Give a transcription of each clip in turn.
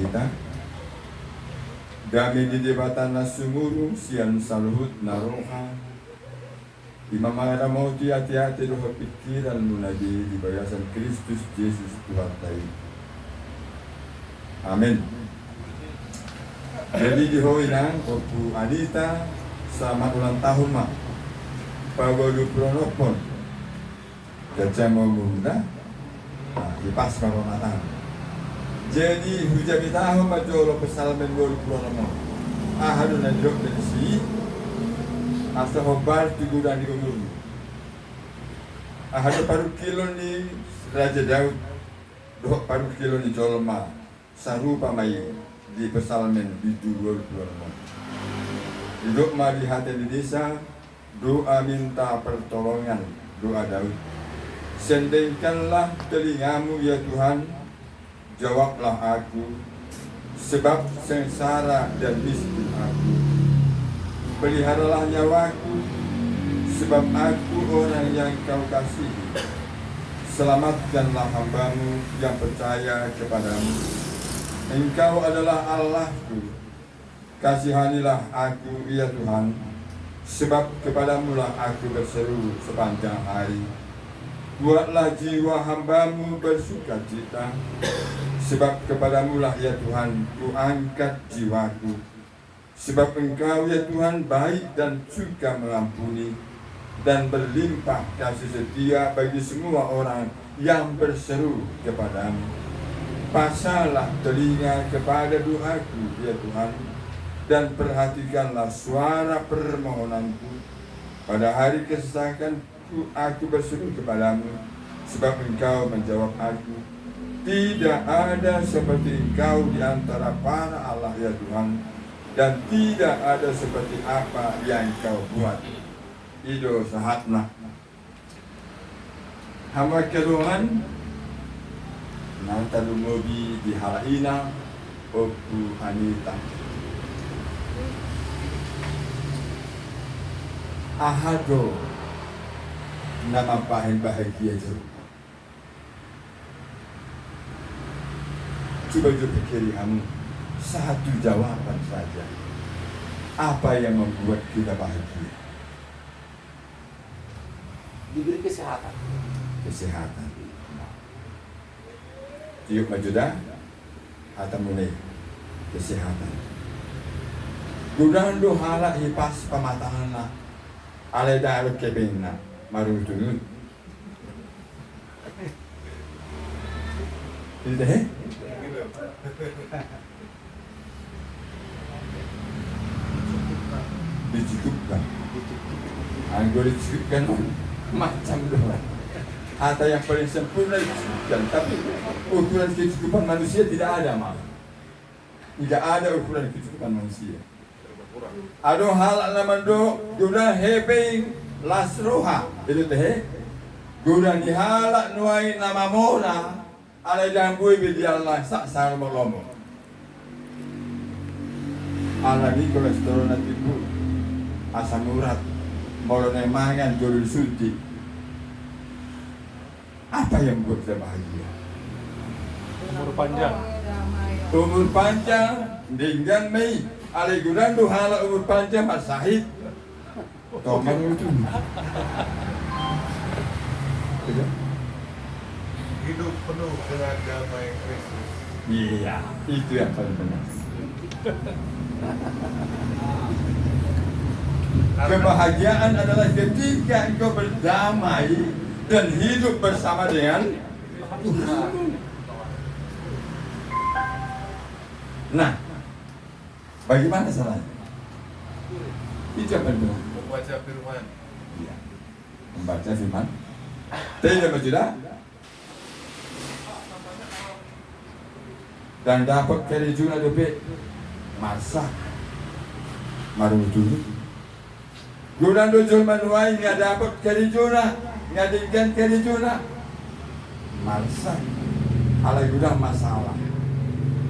kita. Dami di debatan nasumuru sian saluhut naroha. Imam Aramauti hati-hati doa pikiran munabi di bayasan Kristus Yesus Tuhan tadi. Amin. Jadi di hoinang waktu Anita selamat ulang tahun mak. Pagolu pronopon. Jajan mau muda. Pas kalau matang. Jadi hujan tahun majolo pesalmen golu pronopon. Ahadu najok dari si. Asa hobar tigudan di gumur. Ahadu paruh kilo ni Raja Daud. Dua paruh kilo ni Jolma. Sarupa mai di pesalmen di dua pronopon. Hidup mari hati di desa. Doa minta pertolongan, doa Daud. Sendengkanlah telingamu ya Tuhan, jawablah aku, sebab sengsara dan miskin aku. Peliharalah nyawaku, sebab aku orang yang kau kasihi. Selamatkanlah hambamu yang percaya kepadamu. Engkau adalah Allahku, kasihanilah aku ya Tuhan. Sebab kepadamu lah aku berseru sepanjang hari. Buatlah jiwa hambamu bersuka cita. Sebab kepadamu lah ya Tuhan ku angkat jiwaku. Sebab engkau ya Tuhan baik dan suka mengampuni, dan berlimpah kasih setia bagi semua orang yang berseru kepadamu. Pasanglah telinga kepada doaku ya Tuhan, dan perhatikanlah suara permohonanku. Pada hari kesesakanku aku berseru kepadamu, sebab engkau menjawab aku. Tidak ada seperti engkau di antara para Allah ya Tuhan, dan tidak ada seperti apa yang engkau buat. Ido sahatna hamba kedongan nanti lumobi di halaina oku Anita. Ahado nama bahagia itu. Coba pikir kamu satu jawaban saja. Apa yang membuat kita bahagia? Diberi kesehatan. Kesehatan. Tiup maju dah. Atau mulai kesehatan. Gudang do halak hipas pematangan nak. Alai daruk kebena maru turun. Itu deh. Dicukupkan. Anggur dicukupkan macam doang. Harta yang paling sempurna dicukupkan, tapi ukuran kecukupan manusia tidak ada mak. Tidak ada ukuran kecukupan manusia. Ada hal nama do guna hebing lasroha itu teh guna dihalak nuai nama mona ala jambui bidi Allah sak sar molomo ala ni kolesterol nanti bu asam urat molone mangan jolul sulti. Apa yang membuat kita bahagia? Umur panjang dengan mei alai gudan do hala umur panjang masahid. Toman itu. Hidup penuh dengan damai Kristus. Iya, itu yang paling benar. Kebahagiaan adalah ketika engkau berdamai dan hidup bersama dengan Tuhan. Nah, bagaimana salahnya? Itu yang paling benar. Membaca firman. Iya. Membaca firman. Tidak berjeda. Dan dapat kerjuna dope masak maru dulu. Gudan dojol manuai nggak dapat kerjuna, nggak digan kerjuna. Masak. Alai gudan masalah.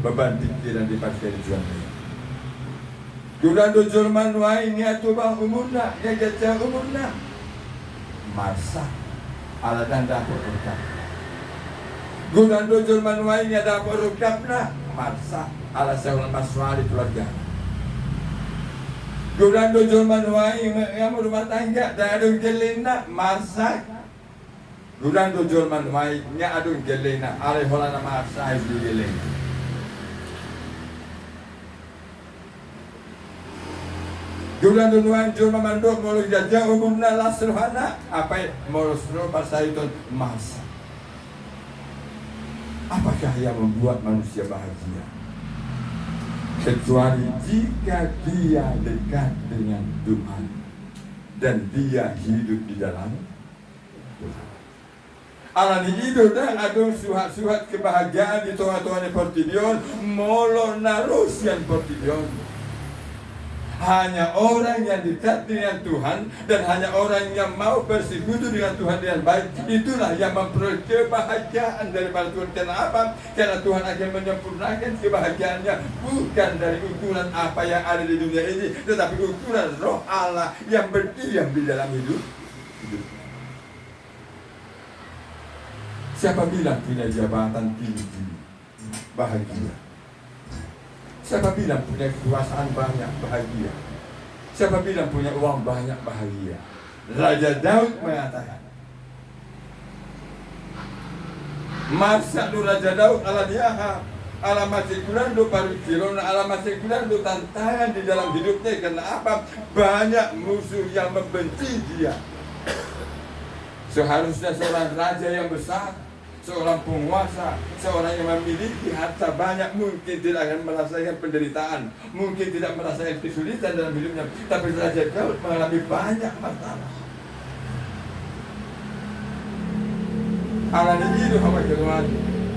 Beban pikiran di pas kerjuna. Gudan dojol manuai nggak tubang umurna, nggak jajah umurna. Masak. Ala dan dapat rukap. Gunan dojol manuai nggak dapat rukap na. marsa ala seorang maswali keluarga. Durang dojol manuai yang rumah tangga dan adun gelena marsa. Durang dojol manuai nya adun gelena ala holana marsa di gelena. Durang donuan jol mamandok molo jajah umumna lasruhana apa molosro pasaiton marsa. Apakah yang membuat manusia bahagia? Kecuali jika dia dekat dengan Tuhan dan dia hidup di dalam Tuhan. Alani hidup dan adung suhat-suhat kebahagiaan di tuan-tuan portibion molo narusian portibion. Hanya orang yang dekat dengan Tuhan dan hanya orang yang mau bersekutu dengan Tuhan dengan baik, itulah yang memperoleh kebahagiaan daripada Tuhan. Kenapa? Karena Tuhan akan menyempurnakan kebahagiaannya bukan dari ukuran apa yang ada di dunia ini, tetapi ukuran roh Allah yang berdiam di dalam hidup. Siapa bilang punya jabatan tinggi bahagia? Siapa bilang punya kekuasaan banyak bahagia? Siapa bilang punya uang banyak bahagia? Raja Daud mengatakan, masa du Raja Daud ala diaha ala masih kurang do parikilon ala masih kurang do tantangan di dalam hidupnya. Karena apa? Banyak musuh yang membenci dia. Seharusnya seorang raja yang besar, seorang penguasa, seorang yang memiliki harta banyak mungkin tidak akan merasakan penderitaan, mungkin tidak merasakan kesulitan dalam hidupnya. Tapi Raja Daud mengalami banyak masalah. Alani hidup sama Tuhan.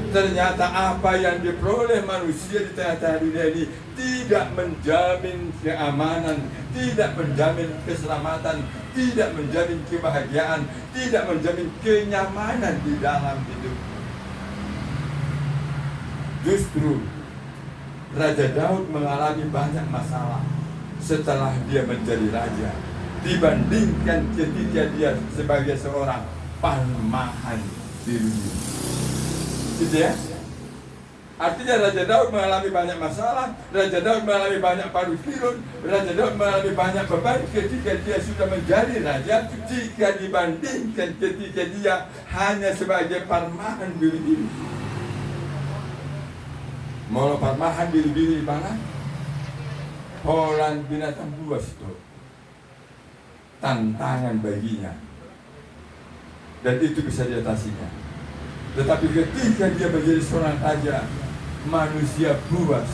Ternyata apa yang diperoleh manusia di tengah-tengah dunia ini tidak menjamin keamanan, tidak menjamin keselamatan, tidak menjamin kebahagiaan, tidak menjamin kenyamanan di dalam hidup. Justru Raja Daud mengalami banyak masalah setelah dia menjadi raja dibandingkan ketika dia sebagai seorang parumahan di dunia. Gitu ya? Artinya Raja Daud mengalami banyak masalah, Raja Daud mengalami banyak parukirun, Raja Daud mengalami banyak beban ketika dia sudah menjadi raja, jika dibandingkan ketika dia hanya sebagai parumahan biri-biri. Mau parumahan biri-biri di mana? Orang binatang buas itu tantangan baginya, dan itu bisa diatasinya. Tetapi ketika dia menjadi seorang raja, manusia buas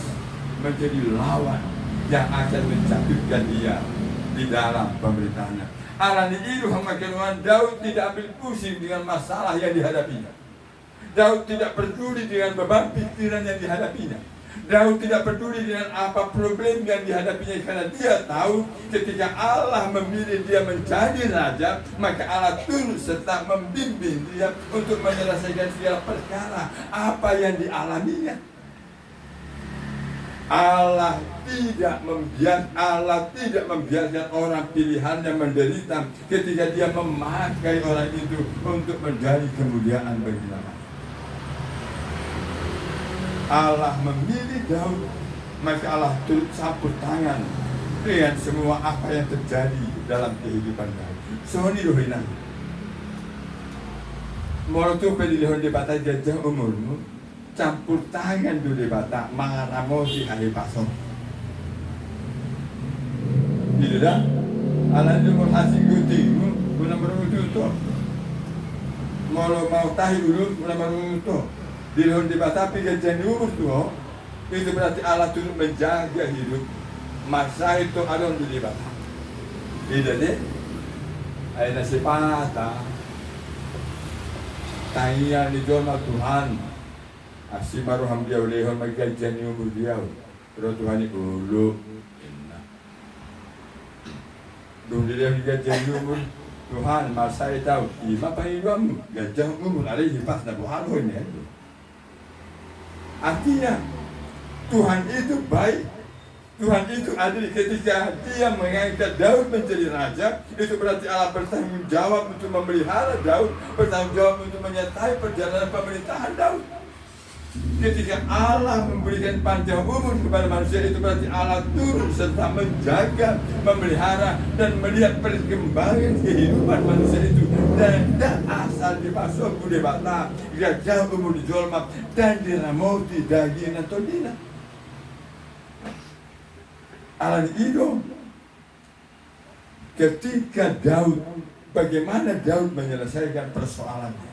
menjadi lawan yang akan mencabutkan dia di dalam pemerintahannya. Alani itu hamakenuan Daud tidak ambil pusing dengan masalah yang dihadapinya. Daud tidak peduli dengan beban pikiran yang dihadapinya. Daud tidak peduli dengan apa problem yang dihadapinya, karena dia tahu ketika Allah memilih dia menjadi raja, maka Allah turut serta membimbing dia untuk menyelesaikan segala perkara apa yang dialaminya. Allah tidak membiarkan orang pilihannya menderita ketika dia memakai orang itu untuk menjadi kemuliaan bagi nama. Allah memilih Daud, maka Allah turut campur tangan dengan semua apa yang terjadi dalam kehidupan Daud. Sohoni rohina. Morotu pedilihon debata jajah umurmu, campur tangan do debata mangaramosi hari pasong. Gitu dah. Allah jumur hasil gutingmu, guna berutuh. Molo mau tahi dulu, guna berutuh. Di luar debata pikiran umur tuh, itu berarti Allah turut menjaga hidup. Masa itu ada di debata. Tidak deh, ada nasi patah. Tanya di jurnal Tuhan, asih baru hamdia olehon magajan umur dia. Terus Tuhan itu ulu, dulu dia magajan umur Tuhan. Masa itu tahu, ima pahidam gajah umur ada hipas nabu haluan ya. Artinya Tuhan itu baik, Tuhan itu adil. Ketika dia mengangkat Daud menjadi raja, itu berarti Allah bertanggung jawab untuk memelihara Daud, bertanggung jawab untuk menyertai perjalanan pemerintahan Daud. Ketika Allah memberikan panjang umur kepada manusia, itu berarti Allah turun serta menjaga, memelihara, dan melihat perkembangan kehidupan manusia itu. Dan tak asal dipasok bude bata, gajah umur dijolma, dan diramoti daging atau tidak. Allah itu ketika Daud, bagaimana Daud menyelesaikan persoalannya?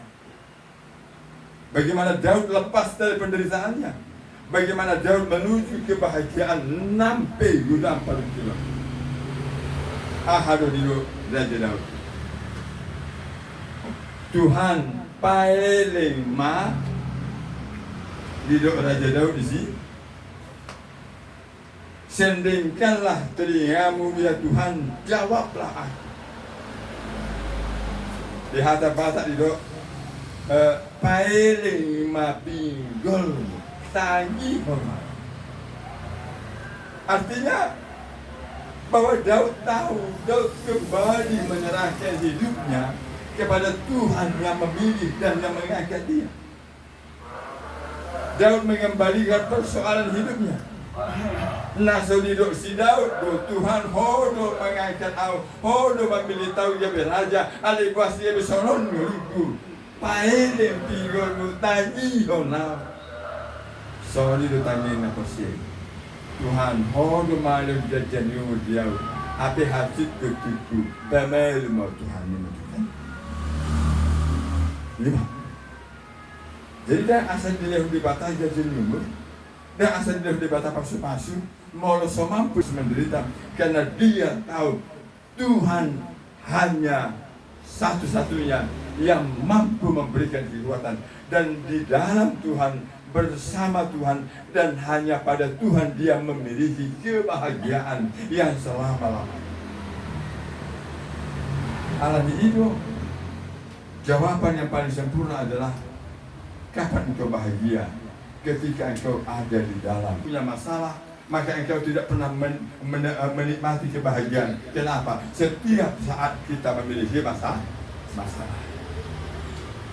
Bagaimana Daud lepas dari penderitaannya? Bagaimana Daud menuju kebahagiaan sampai gudang paling kilo? Ahadu dulu Raja Daud. Tuhan paling ma hidup Raja Daud di sini. Sendingkanlah telingamu ya Tuhan, jawablah aku. Di hata batak hidup paling ma pinggul tangi hormat. Artinya bahwa Daud tahu, Daud kembali menyerahkan hidupnya kepada Tuhan yang memilih dan yang mengangkat dia. Daud mengembalikan persoalan hidupnya. Nasul hidup si Daud, Tuhan hodo mengangkat aku, hodo memilih tahu dia beraja, alibas dia besonon nguriku. Paling pinggul mutangi honau. Soalnya itu tangi apa sih? Tuhan hodo malu jajan yung dia, api hati ketuku, pemel mau Tuhan ini Tuhan. Lima. Jadi dah asal dia di batas jajan umur, dah asal dia di batas pasu-pasu, mau mampu menderita karena dia tahu Tuhan hanya satu-satunya yang mampu memberikan kekuatan, dan di dalam Tuhan, bersama Tuhan, dan hanya pada Tuhan dia memiliki kebahagiaan yang selama-lamanya. Allah itu jawaban yang paling sempurna adalah kapan engkau bahagia? Ketika engkau ada di dalam punya masalah, maka engkau tidak pernah menikmati kebahagiaan. Kenapa? Setiap saat kita memiliki masalah.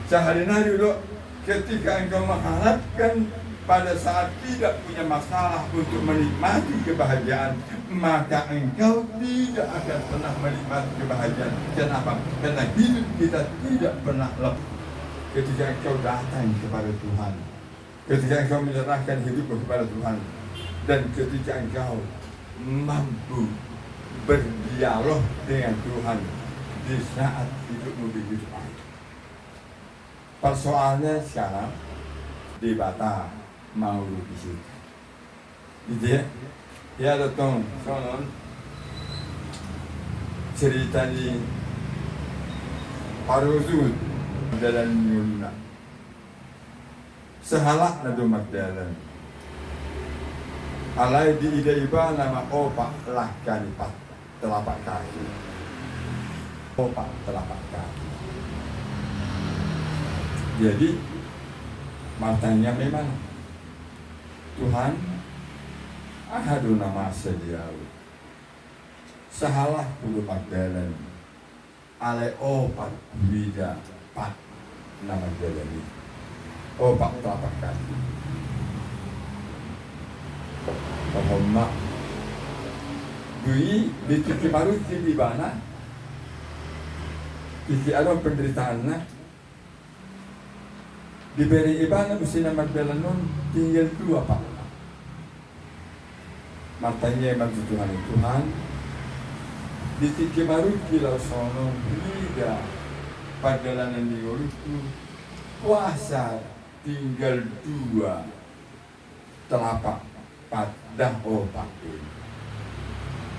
Sehari-hari dulu, ketika engkau mengharapkan pada saat tidak punya masalah untuk menikmati kebahagiaan, maka engkau tidak akan pernah menikmati kebahagiaan. Kenapa? Karena hidup kita tidak pernah lepas. Ketika engkau datang kepada Tuhan, ketika engkau menyerahkan hidupmu kepada Tuhan, dan ketika engkau mampu berdialog dengan Tuhan di saat hidupmu begitu baik. Persoalannya sekarang di bata mau di situ. Gitu ya? Ya datang sonon cerita di Paruzud dalam Yunna. Sehalak nado Magdalan. Alai di ida-iba nama opak lakanipat telapak kaki. Opak telapak kaki. Jadi matanya memang Tuhan ahadu nama sediau sahalah kudu Magdalan ale opat bida pat nama jalani opak telapak kaki Pahomma bui ditiki baru di bana tiki ada penderitaannya diberi ibana Busina Magdalan nun tinggal dua pak. Matanya bantu Tuhan Tuhan ditiki baru kilau sono bida perjalanan di itu puasa tinggal dua telapak pada opak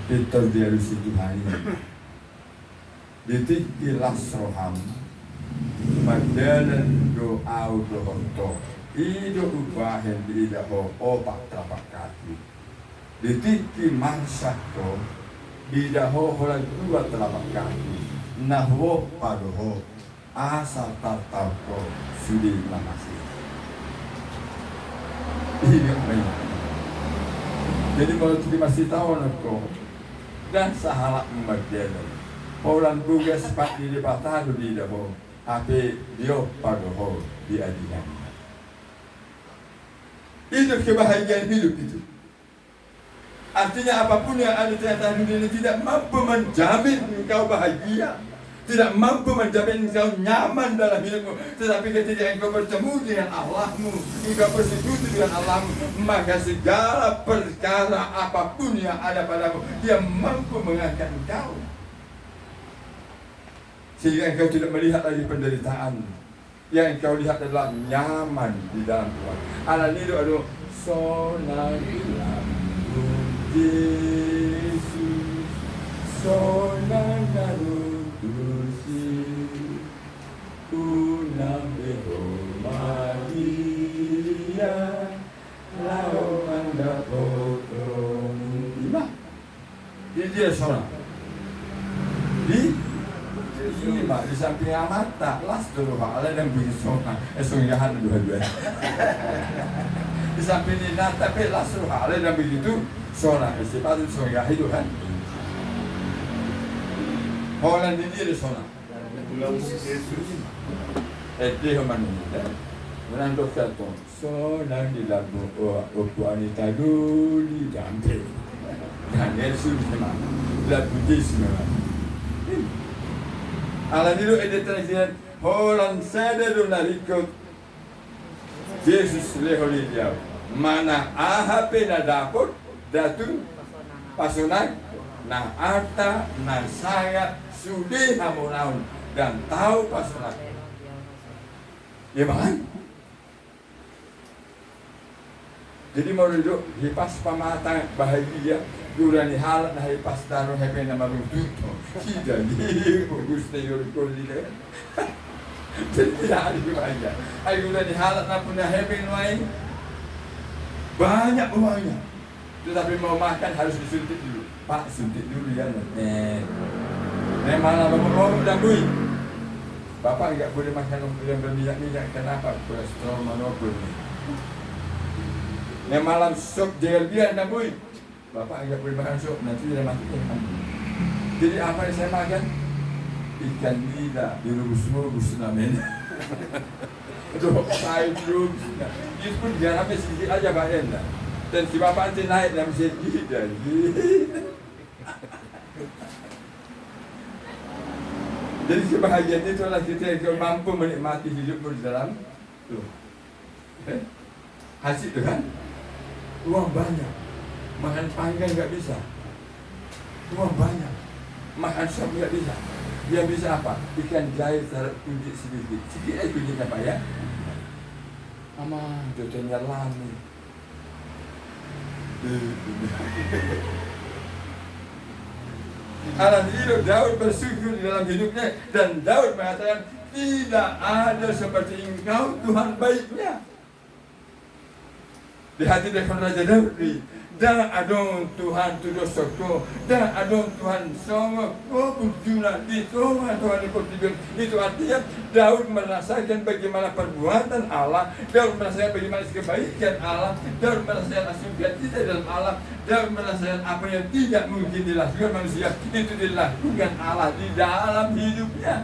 itu dia lusi Tuhan ditiki lasroham Magdalan doa dohonto ido ubahen di daho opak telapak kaki ditiki mansako di daho hola dua telapak kaki nahwo padoho asal tartako sudi namasi ini apa. Jadi kalau kita masih tahu nako dan sahalak Magdalan Paulan bugas pat di batado di daho ape dio padoho di adihan. Itu kebahagiaan hidup itu. Artinya apapun yang ada di atas dunia ini tidak mampu menjamin engkau bahagia, tidak mampu menjamin engkau nyaman dalam hidupmu. Tetapi ketika engkau bertemu dengan Allahmu, engkau bersekutu dengan Allahmu, maka segala perkara apapun yang ada padamu, Dia mampu mengangkat engkau. Sehingga engkau tidak melihat lagi penderitaan. Yang engkau lihat adalah nyaman di dalam Tuhan. Ala nido ado sonagila Yesus sonagalo tusi unabeho Maria lao anda potong lima. Jadi dia sonag di samping mata las dulu Pak ada yang bikin songa songahan dua-dua di samping ini tapi las dulu ada yang begitu songa sepatu songa itu kan Holland ini ada songa dia kemana menanduk karton songa di labu wanita dulu di dampe dan Yesus memang labu Yesus memang Ala nido edetasian Holland sada do narikot Jesus leholi dia mana ahape na dapot datu pasunag na arta na saya sudah hamunaun dan tahu pasunag ya bang jadi mau duduk hipas pamatang bahagia durani halat na hipas daro hepe na marututo tidak di bagus na yun deh jadi tidak ada bahagia ay durani halat na punya hepe nuai banyak uangnya tetapi mau makan harus disuntik dulu Pak suntik dulu ya malah mau dan duit Bapak enggak boleh makan yang berminyak-minyak kenapa kolesterol monopol malam sok jelbian dan duit Bapak enggak boleh makan sup, nanti dia mati. Jadi apa yang saya makan? Ikan nila, direbus-rebus namanya. Dok, saya rebus. Itu pun garamnya sedikit aja badan lah. Dan si bapak nanti naik dalam sedikit lagi. Jadi kebahagiaan itu adalah kita yang mampu menikmati hidupmu di dalam tuh. Hasil itu kan? Uang banyak. Makan panggang nggak bisa, uang banyak, makan sop nggak bisa. Dia bisa apa? Ikan jahe taruh kunyit sedikit, sedikit aja kunyitnya Pak ya. Ama jodohnya lami. Alam hidup Daud bersyukur di dalam hidupnya dan Daud mengatakan tidak ada seperti engkau Tuhan baiknya. Di hati dekon Raja Daud dan adon Tuhan tu dosoko dan adon Tuhan songo ko bujuna di Tuhan ikut tidur. Itu artinya Daud merasakan bagaimana perbuatan Allah, Daud merasakan bagaimana kebaikan Allah, Daud merasakan asumsi kita dalam Allah, Daud merasakan apa yang tidak mungkin dilakukan manusia itu dilakukan Allah di dalam hidupnya.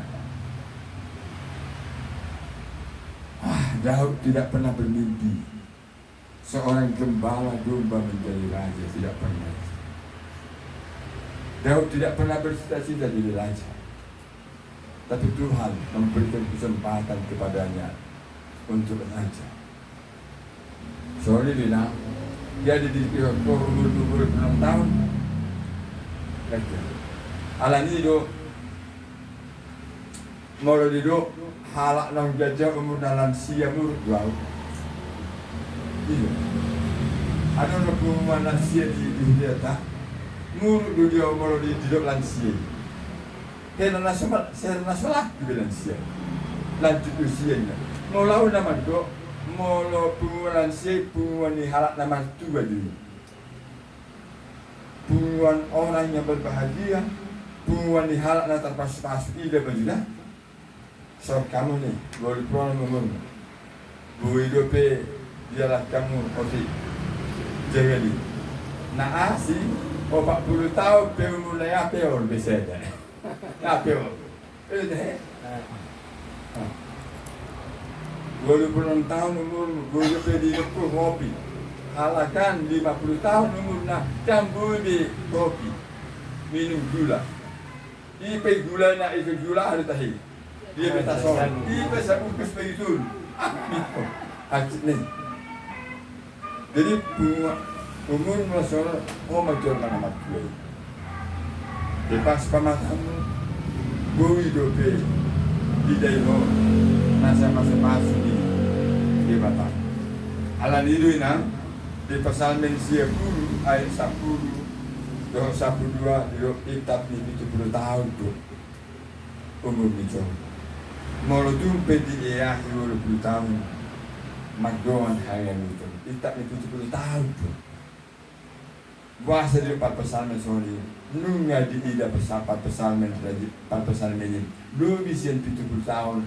Daud tidak pernah bermimpi seorang gembala domba menjadi raja, tidak pernah. Daud tidak pernah bercita-cita jadi raja, tapi Tuhan memberikan kesempatan kepadanya untuk raja. Soalnya dia dididik umur 26 tahun raja. Alani do moro dido halak nang jajah umur dalam sia murut Daud. Iya. Ada orang lansia di dunia tak, muru dia mau di hidup lansia. Karena nasional juga lansia, lanjut usianya. Mau lawan nama tu, mau penguan lansia penguan ni halak nama tu baju. Penguan orang yang berbahagia, penguan ni halak nak terpas-pas ide baju dah. So kamu ni, boleh pulang ngomong, boleh dope. Dialah kamu oti jadi nah si 40 tahun peu mulai apa orang bisa dah apa itu deh 20 tahun umur gue di depan ngopi halakan 50 tahun umurnya campur di kopi minum gula ipe gula nak ipe gula ada tahi dia minta soal ipe sabungkus begitu hati nih jadi umur masalah macam mana mati lepas pamatamu bui dope di daerah masa-masa masuk di Batam alan itu di pasal mensia 10 ayat 10 doh 12 doh kitab ni 70 tahun tu umur itu mau tumpe di akhir 20 tahun magdoan harian itu kitab ni 70 tahun tu bahasa di 4 pasal mensori nunga di ida pasal 4 pasal menjadi 4 pasal menjadi lu bisa 70 tahun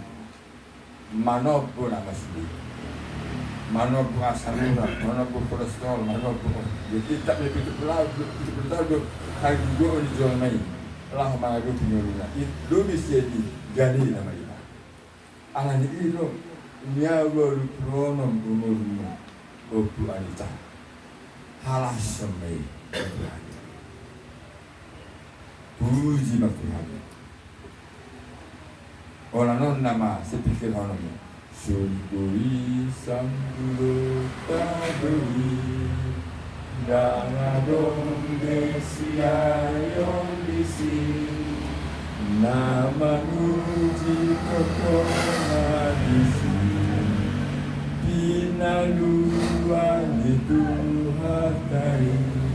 manopun apa sih manor bu asam urat, manor bu kolesterol, manor bu jadi tak boleh itu tahun hari dua di jual main lah mengaku penyuruhnya itu bisa jadi gali nama itu anak itu nyawa kronom umurmu opu anita halas semai puji Tuhan orang non nama sepikir orang Sungguh sambulo tabui Dangadong desiayon disi Nama uji kokona disi Pinaluan itu